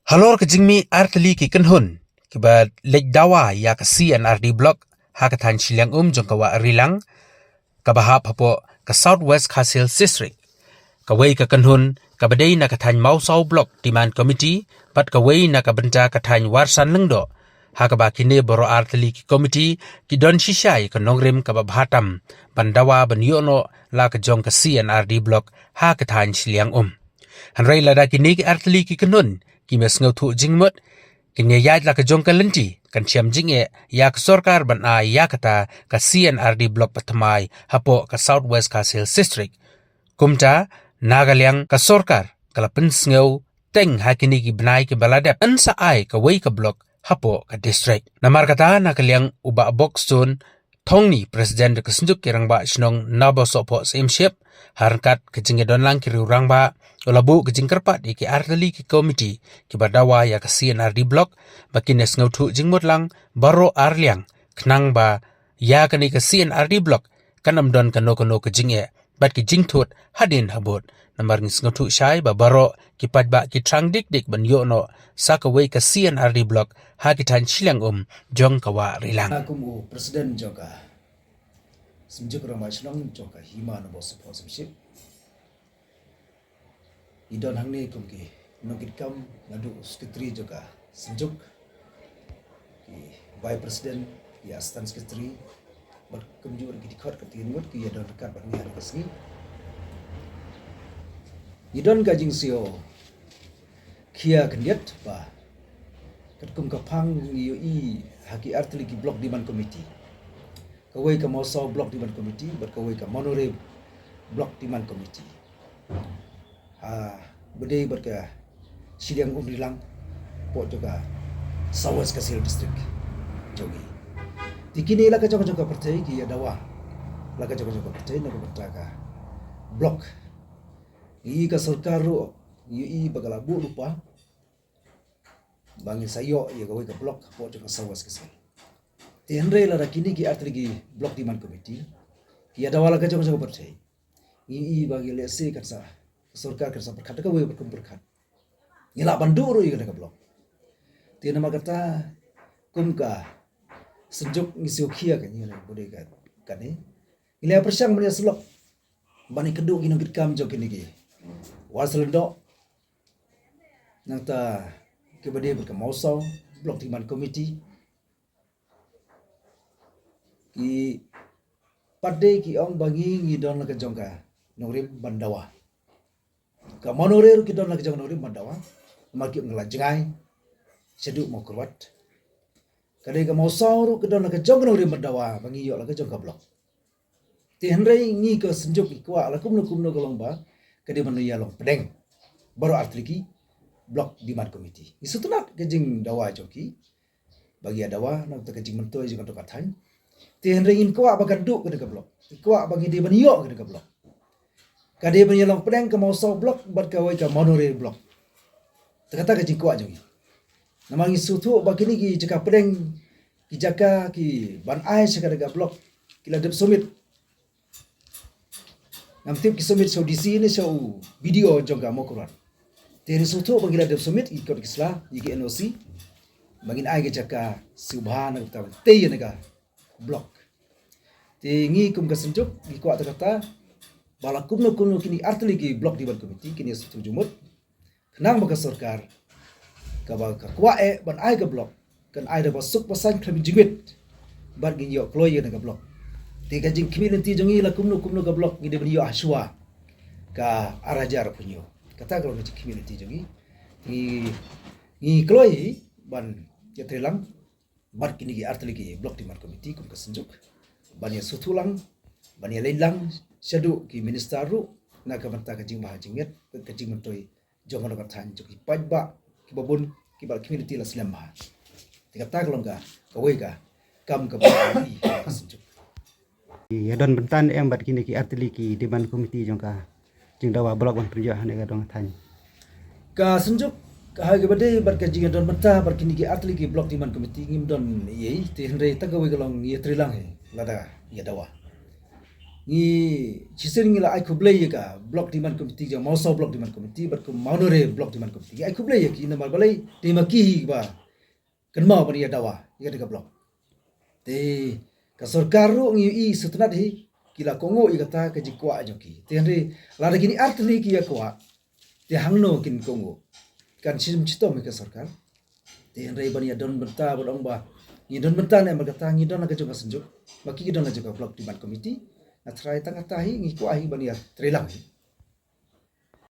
Halor ke jingmi artli ki kenhun ki ba lek dawa ya ka CNRD block ha ka than chilang jong ka rilang ka ba ha phapo ka Southwest Khasil district ka wei ka kenhun ka badai na ka than mau sau block demand committee pat ka wei na ka benta ka than warsan lengdo ha ka ba kine boro artli ki committee ki don shishai ka nongrim ka ba bhatam bandawa ban yono la ka jong ka CNRD block ha ka than chilang hanrai la da kine ki artli ki kenhun ki mes ngau thu jingmot kinya yaj la ka jong ka lenti kan chiam jinge ya ka sarkar ban a ya kata ka CNRD block patmai hapo ka Southwest Khasil district kumta nagalyang ka sarkar kala pinsngau teng hakini ki bnai ki baladap ansa ai ka wei ka block hapo ka district namar kata nagalyang uba box zone thongni president ka sinjuk kirangba shnong nabo sopo simship harkat kejinge donlang ki rangba olabu kejing kerpat ki arteli ki committee ki badawa ya ka CNRD block bakines ngautu jingmot lang baro arliang knang ba ya kani ka CNRD block kanam don kano kejinge bat ki jingthut hadin habot namar ngis ngautu shai ba baro ki patba ki trang dik ban yo no sakaway ka CNRD block ha ki tan chilang jong kawa rilang aku mu presiden joka simjuk ramai senang joka hima no bos sponsorship idon hangni kumki nokit kam ngadu sekretari joka simjuk ki vice president ki assistant secretary berkumjur ki dikot ketin mut ki idon dekat bat ni kesni idon gajing sio kia kendiat ba ketkum kapang i haki artli ki block demand committee kawai ka mosaw block demand committee bat kawai ka monore block demand committee bedai bat ka sidang umrilang po juga Southwest Khasil district jogi tikini la ka joka percaya ki adawa la ka joka percaya na ka block i ka sarkar ro i bagala bu lupa bangin sayo ya gawe ka block po joka Southwest Khasil Henry la rakini ki artli block demand committee ki ada wala ka joka percaya i bagi lese katsa sarkar katsa berkat ka we berkat ngila banduro i ka block ti nama kata kumka senjuk ngisio kia ka ngila bode ka kane ngila persang menia slok bani kedu kinong kam jok kini waslendo nangta kebade berkemausau block demand committee ki pada ki ong bangi ngidon la jongka norim bandawa ka monore ki don la jong norim bandawa marki nglajengai sedu mo kurwat kade ka mausau ru ki don la jong norim bandawa bangi yo la jongka block ti henrei ngi ka senjuk ki kwa la kumno golong ba kade man ya long pedeng baru artliki block demand committee isu tunat kejing dawa joki bagi dawa nak ta kejing mentoy jing to kathan ti henrei in kwa bagan du ke block kwa bagi di banyo ke block kade ban long pedeng ke mau so block bat ka wai ka monore block kata kejing kwa joki namang isu tu bagi ni ki jaka pedeng ki jaka ki ban ai sekada ga block kila dep summit namtip ki summit so DC ni so video jongga mokuran teri sutu bagi dep summit ikut kisla yiki NOC bangin ai ga jaka subhana ta te ga block te ngi kum ka senjuk ki kwa kata bala kumno kini artli ki block di ban committee kini sutu jumut kenang baka sarkar ka ba ka kwa ban ai ga block kan ai da basuk pasan kami jingwit ban gi yo kloye ga block tiga jing community jongi la kumno ka block ngi de brio aswa ka arajar punyo kata kalau ngi community jongi ngi kloi ban ya telang bat kini gi artli ki block demand committee kum ka senjuk ban ya sutulang ban ya lelang shadu ki minister ru na ka banta ka jing ma jinget ka jing mentoi jongon ka than joki pajba ki babun ki bal community la slam ma tiga ta kalau ka wei ka kam ka ba ka senjuk ya don bentan em bat kini ki artili ki demand committee jongka jing dawa blok ban kerja hane ga dong than ka senjuk ka ha ge bade bat ka jing don benta bat kini ki artili ki block demand committee ngim don ye ti henre ta ga we galong ye trilang he lada ya dawa ngi chisir ngi la ai khuble ye ka block demand committee ja mauso block demand committee bat ko maunore block demand committee ai khuble ye ki na mal balai te ma ki hi ba kan ma bani ya dawa ye ka block te ka sarkar ru ngi i sutnat hi kila kongo i kata ka jikwa joki te andre la da kini artli ki ya kwa te hangno kin kongo kan sim chito me ka sarkar te andre bani ya don benta bodong ba ngi don benta ne ma kata ngi don ka joka senjuk maki don ka joka block demand committee na try tang tahi ngi kwa hi bani ya trelang